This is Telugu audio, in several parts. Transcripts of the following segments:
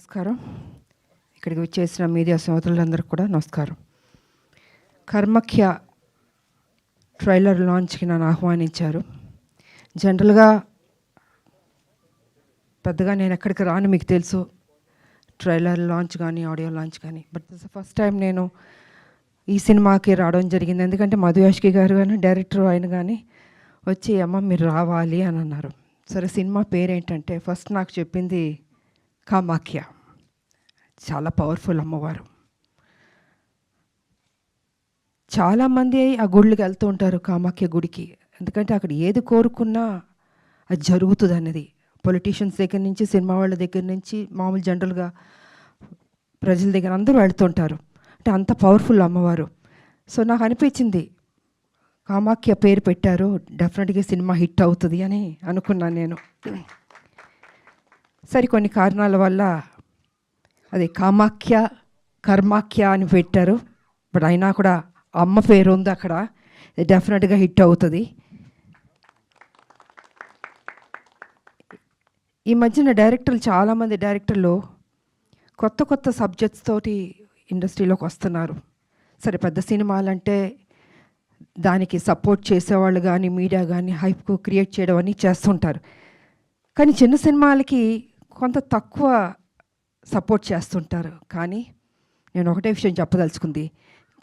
నమస్కారం. ఇక్కడికి వచ్చేసిన మీడియా సోదరులందరికీ కూడా నమస్కారం. కర్మఖ్య ట్రైలర్ లాంచ్కి నన్ను ఆహ్వానించారు. జనరల్గా పెద్దగా నేను ఎక్కడికి రాను, మీకు తెలుసు, ట్రైలర్ లాంచ్ కానీ ఆడియో లాంచ్ కానీ. బట్ దిస్ ఫస్ట్ టైం నేను ఈ సినిమాకి రావడం జరిగింది. ఎందుకంటే మధుయాష్కి గారు కానీ డైరెక్టర్ ఆయన కానీ వచ్చి అమ్మ మీరు రావాలి అని అన్నారు. సరే, సినిమా పేరేంటంటే ఫస్ట్ నాకు చెప్పింది కామాఖ్య. చాలా పవర్ఫుల్ అమ్మవారు. చాలామంది ఆ గుళ్ళకి వెళ్తూ ఉంటారు, కామాఖ్య గుడికి. ఎందుకంటే అక్కడ ఏది కోరుకున్నా అది జరుగుతుంది అనేది. పొలిటీషియన్స్ దగ్గర నుంచి, సినిమా వాళ్ళ దగ్గర నుంచి, మామూలు జనరల్గా ప్రజల దగ్గర అందరూ వెళ్తుంటారు. అంటే అంత పవర్ఫుల్ అమ్మవారు. సో నాకు అనిపించింది కామాఖ్య పేరు పెట్టారు, డెఫినెట్గా సినిమా హిట్ అవుతుంది అని అనుకున్నాను నేను. సరే, కొన్ని కారణాల వల్ల అది కామాఖ్య కర్మాఖ్య అని పెట్టారు. బట్ అయినా కూడా అమ్మ పేరు ఉంది అక్కడ, డెఫినెట్గా హిట్ అవుతుంది. ఈ మధ్యన డైరెక్టర్లు, చాలామంది డైరెక్టర్లు కొత్త కొత్త సబ్జెక్ట్స్ తోటి ఇండస్ట్రీలోకి వస్తున్నారు. సరే, పెద్ద సినిమాలంటే దానికి సపోర్ట్ చేసేవాళ్ళు కానీ మీడియా కానీ హైప్ క్రియేట్ చేయడం అని చేస్తుంటారు. కానీ చిన్న సినిమాలకి కొంత తక్కువ సపోర్ట్ చేస్తుంటారు. కానీ నేను ఒకటే విషయం చెప్పదలుచుకుంది,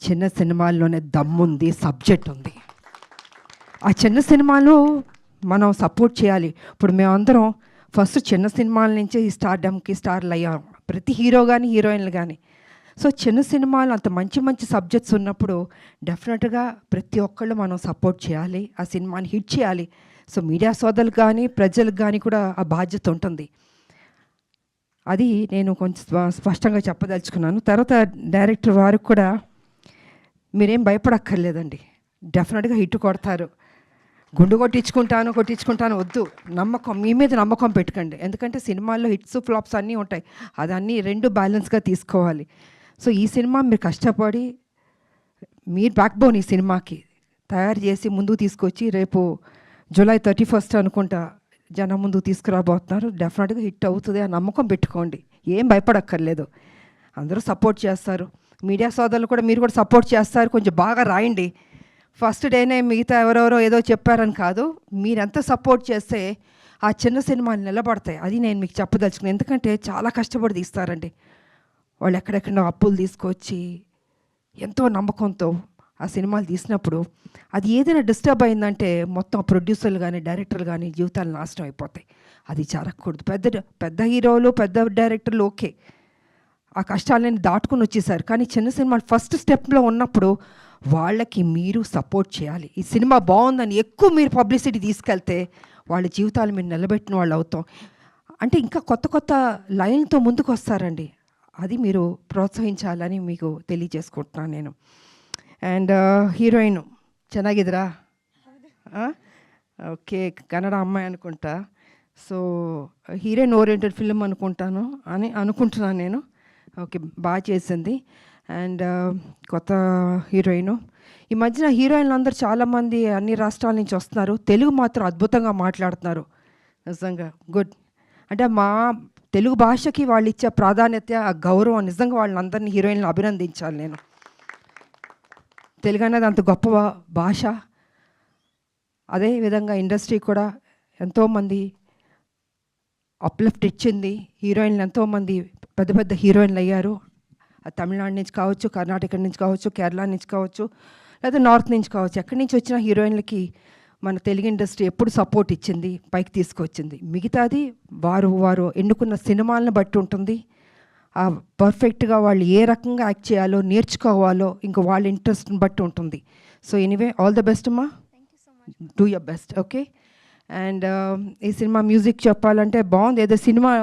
చిన్న సినిమాల్లోనే దమ్ముంది, సబ్జెక్ట్ ఉంది. ఆ చిన్న సినిమాలు మనం సపోర్ట్ చేయాలి. ఇప్పుడు మేమందరం ఫస్ట్ చిన్న సినిమాల నుంచి ఈ స్టార్డమ్కి స్టార్లు అయ్యాం, ప్రతి హీరో కానీ హీరోయిన్లు కానీ. సో చిన్న సినిమాలు అంత మంచి మంచి సబ్జెక్ట్స్ ఉన్నప్పుడు డెఫినెట్గా ప్రతి ఒక్కళ్ళు మనం సపోర్ట్ చేయాలి, ఆ సినిమాని హిట్ చేయాలి. సో మీడియా సోదరులకు కానీ ప్రజలకు కానీ కూడా ఆ బాధ్యత ఉంటుంది. అది నేను కొంచెం స్పష్టంగా చెప్పదలుచుకున్నాను. తర్వాత డైరెక్టర్ వారికి కూడా మీరేం భయపడక్కర్లేదండి, డెఫినెట్గా హిట్ కొడతారు. గుండు కొట్టించుకుంటాను వద్దు, నమ్మకం, మీ మీద నమ్మకం పెట్టుకోండి. ఎందుకంటే సినిమాల్లో హిట్స్ ఫ్లాప్స్ అన్నీ ఉంటాయి, అదన్నీ రెండు బ్యాలెన్స్గా తీసుకోవాలి. సో ఈ సినిమా మీరు కష్టపడి, మీరు బ్యాక్ బోన్ ఈ సినిమాకి తయారు చేసి ముందుకు తీసుకొచ్చి రేపు జూలై 31 అనుకుంటా జనం ముందు తీసుకురాబోతున్నారు. డెఫినెట్గా హిట్ అవుతుంది, ఆ నమ్మకం పెట్టుకోండి, ఏం భయపడక్కర్లేదు. అందరూ సపోర్ట్ చేస్తారు, మీడియా సోదరులు కూడా మీరు కూడా సపోర్ట్ చేస్తారు. కొంచెం బాగా రాయండి. ఫస్ట్ డేనే మిగతా ఎవరెవరో ఏదో చెప్పారని కాదు, మీరెంత సపోర్ట్ చేస్తే ఆ చిన్న సినిమాలు నిలబడతాయి. అది నేను మీకు చెప్పదలుచుకున్నాను. ఎందుకంటే చాలా కష్టపడి తీస్తారండి వాళ్ళు, ఎక్కడెక్కడో అప్పులు తీసుకొచ్చి ఎంతో నమ్మకంతో ఆ సినిమాలు తీసినప్పుడు అది ఏదైనా డిస్టర్బ్ అయిందంటే మొత్తం ప్రొడ్యూసర్లు కానీ డైరెక్టర్లు కానీ జీవితాలు నాశనం అయిపోతాయి. అది జరగకూడదు. పెద్ద హీరోలు పెద్ద డైరెక్టర్లు ఓకే, ఆ కష్టాలని దాటుకుని వచ్చేసారు. కానీ చిన్న సినిమాలు ఫస్ట్ స్టెప్లో ఉన్నప్పుడు వాళ్ళకి మీరు సపోర్ట్ చేయాలి. ఈ సినిమా బాగుందని ఎక్కువ మీరు పబ్లిసిటీ తీసుకెళ్తే వాళ్ళ జీవితాలు మీరు నిలబెట్టిన వాళ్ళు అవుతాం. అంటే ఇంకా కొత్త కొత్త లైన్తో ముందుకు వస్తారండి, అది మీరు ప్రోత్సహించాలని మీకు తెలియజేసుకుంటున్నాను నేను. అండ్ హీరోయిన్ ಚೆನ್ನಾಗಿದ್ದೀರಾ? ఓకే, కన్నడ అమ్మాయి అనుకుంటా. సో హీరోయిన్ ఓరియంటెడ్ ఫిల్మ్ అనుకుంటున్నాను నేను. ఓకే, బాగా చేసింది. అండ్ కొత్త హీరోయిన్. ఈ మధ్యన హీరోయిన్లు అందరూ చాలామంది అన్ని రాష్ట్రాల నుంచి వస్తున్నారు, తెలుగు మాత్రం అద్భుతంగా మాట్లాడుతున్నారు. నిజంగా గుడ్. అంటే మా తెలుగు భాషకి వాళ్ళు ఇచ్చే ప్రాధాన్యత, ఆ గౌరవం, నిజంగా వాళ్ళందరినీ హీరోయిన్లు అభినందించాలి నేను. తెలుగు అనేది అంత గొప్ప భాష. అదేవిధంగా ఇండస్ట్రీ కూడా ఎంతోమంది అప్లిఫ్ట్ ఇచ్చింది. హీరోయిన్లు ఎంతోమంది పెద్ద పెద్ద హీరోయిన్లు అయ్యారు. తమిళనాడు నుంచి కావచ్చు, కర్ణాటక నుంచి కావచ్చు, కేరళ నుంచి కావచ్చు, లేదా నార్త్ నుంచి కావచ్చు, ఎక్కడి నుంచి వచ్చిన హీరోయిన్లకి మన తెలుగు ఇండస్ట్రీ ఎప్పుడు సపోర్ట్ ఇచ్చింది, పైకి తీసుకొచ్చింది. మిగతాది వారు ఎన్నుకున్న సినిమాలను బట్టి ఉంటుంది. పర్ఫెక్ట్గా వాళ్ళు ఏ రకంగా యాక్ట్ చేయాలో నేర్చుకోవాలో ఇంకా వాళ్ళ ఇంట్రెస్ట్ని బట్టి ఉంటుంది. So anyway, all the best అమ్మా, do your best. Okay. And ఈ సినిమా మ్యూజిక్ చెప్పాలంటే బాగుంది. ఏదో సినిమా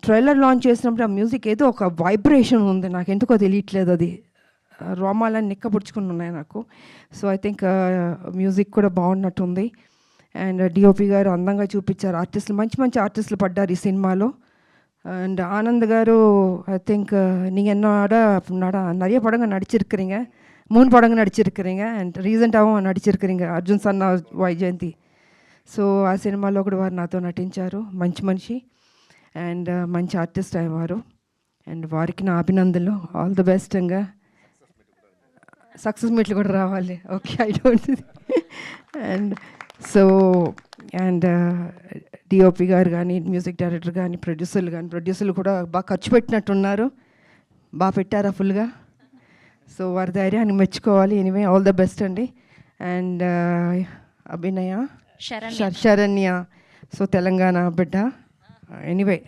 ట్రైలర్ లాంచ్ చేసినప్పుడు ఆ మ్యూజిక్ ఏదో ఒక వైబ్రేషన్ ఉంది, నాకు ఎందుకో తెలియట్లేదు, అది రోమాలని నిక్కపుడుచుకుని ఉన్నాయి నాకు. సో ఐ థింక్ మ్యూజిక్ కూడా బాగున్నట్టుంది. అండ్ డిఓపి గారు అందంగా చూపించారు, ఆర్టిస్టులు మంచి మంచి ఆర్టిస్టులు పడ్డారు ఈ సినిమాలో. And Anand car I think நீங்கள் என்னோட நிறைய படங்கள் நடிச்சிருக்கிறீங்க, 3 படங்கள் நடிச்சிருக்கிறீங்க. అండ్ రీసెంట్గాவும் నడిచిరుக்கிறீங்க, అర్జున్ సన్న వైజయంతి. సో ఆ సినిమాలో కూడా వారు నాతో నటించారు, మంచి మనిషి. అండ్ మంచి ఆర్టిస్ట్ అయ్యేవారు. అండ్ వారికి నా అభినందనలు. All the best. ఇంకా సక్సెస్ మీట్లు కూడా రావాలి. Okay, I don't. And so and DOP గారు కానీ, మ్యూజిక్ డైరెక్టర్ కానీ, ప్రొడ్యూసర్లు కూడా బాగా ఖర్చు పెట్టినట్టున్నారు. బాగా పెట్టారా ఫుల్గా? సో వారి ధైర్యాన్ని మెచ్చుకోవాలి. ఎనీవే, ఆల్ ద బెస్ట్ అండి. అండ్ అభినయ శరణ్య, సో తెలంగాణ బిడ్డ. ఎనీవే,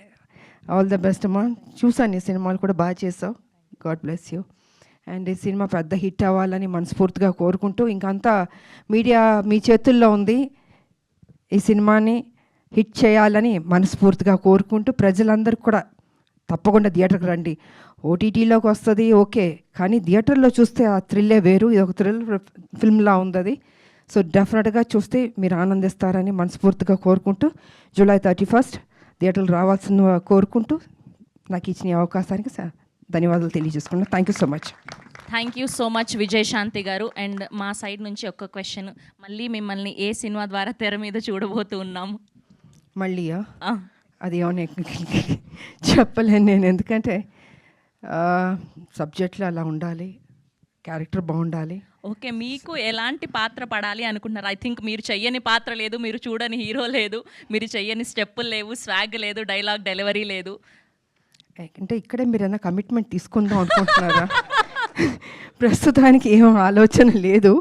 ఆల్ ద బెస్ట్ అమ్మా. చూసాను ఈ సినిమాలు కూడా బాగా చేసావు. God bless you. అండ్ ఈ సినిమా పెద్ద హిట్ అవ్వాలని మనస్ఫూర్తిగా కోరుకుంటూ, ఇంకంతా మీడియా మీ చేతుల్లో ఉంది. ఈ సినిమాని హిట్ చేయాలని మనస్ఫూర్తిగా కోరుకుంటూ, ప్రజలందరికీ కూడా తప్పకుండా థియేటర్కి రండి. ఓటీటీలోకి వస్తుంది ఓకే, కానీ థియేటర్లో చూస్తే ఆ థ్రిల్లే వేరు. ఇది ఒక థ్రిల్ ఫిల్మ్లా ఉంది అది. సో డెఫినెట్గా చూస్తే మీరు ఆనందిస్తారని మనస్ఫూర్తిగా కోరుకుంటూ, జూలై 31 థియేటర్లు రావాల్సిన కోరుకుంటూ, నాకు ఇచ్చిన అవకాశానికి ధన్యవాదాలు తెలియజేసుకున్నాను. Thank you so much. Thank you so much Vijayashanti garu. And మా సైడ్ నుంచి ఒక క్వశ్చన్, మళ్ళీ మిమ్మల్ని ఏ సినిమా ద్వారా తెర మీద చూడబోతూ ఉన్నాము? మళ్ళీయా? అది ఏమన్నా చెప్పలేను నేను, ఎందుకంటే సబ్జెక్ట్లో అలా ఉండాలి, క్యారెక్టర్ బాగుండాలి. ఓకే, మీకు ఎలాంటి పాత్ర పడాలి అనుకుంటున్నారు? ఐ థింక్ మీరు చెయ్యని పాత్ర లేదు, మీరు చూడని హీరో లేదు, మీరు చెయ్యని స్టెప్పులు లేవు, స్వాగ్ లేదు, డైలాగ్ డెలివరీ లేదు. అంటే ఇక్కడే మీరు ఏమైనా కమిట్మెంట్ తీసుకుందాం అనుకుంటున్నారా? ప్రస్తుతానికి ఏం ఆలోచన లేదు.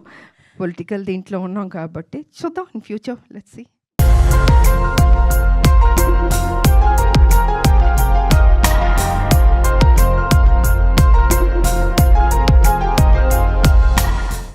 పొలిటికల్ దీంట్లో ఉన్నాం కాబట్టి చూద్దాం ఇన్ ఫ్యూచర్. Let's see.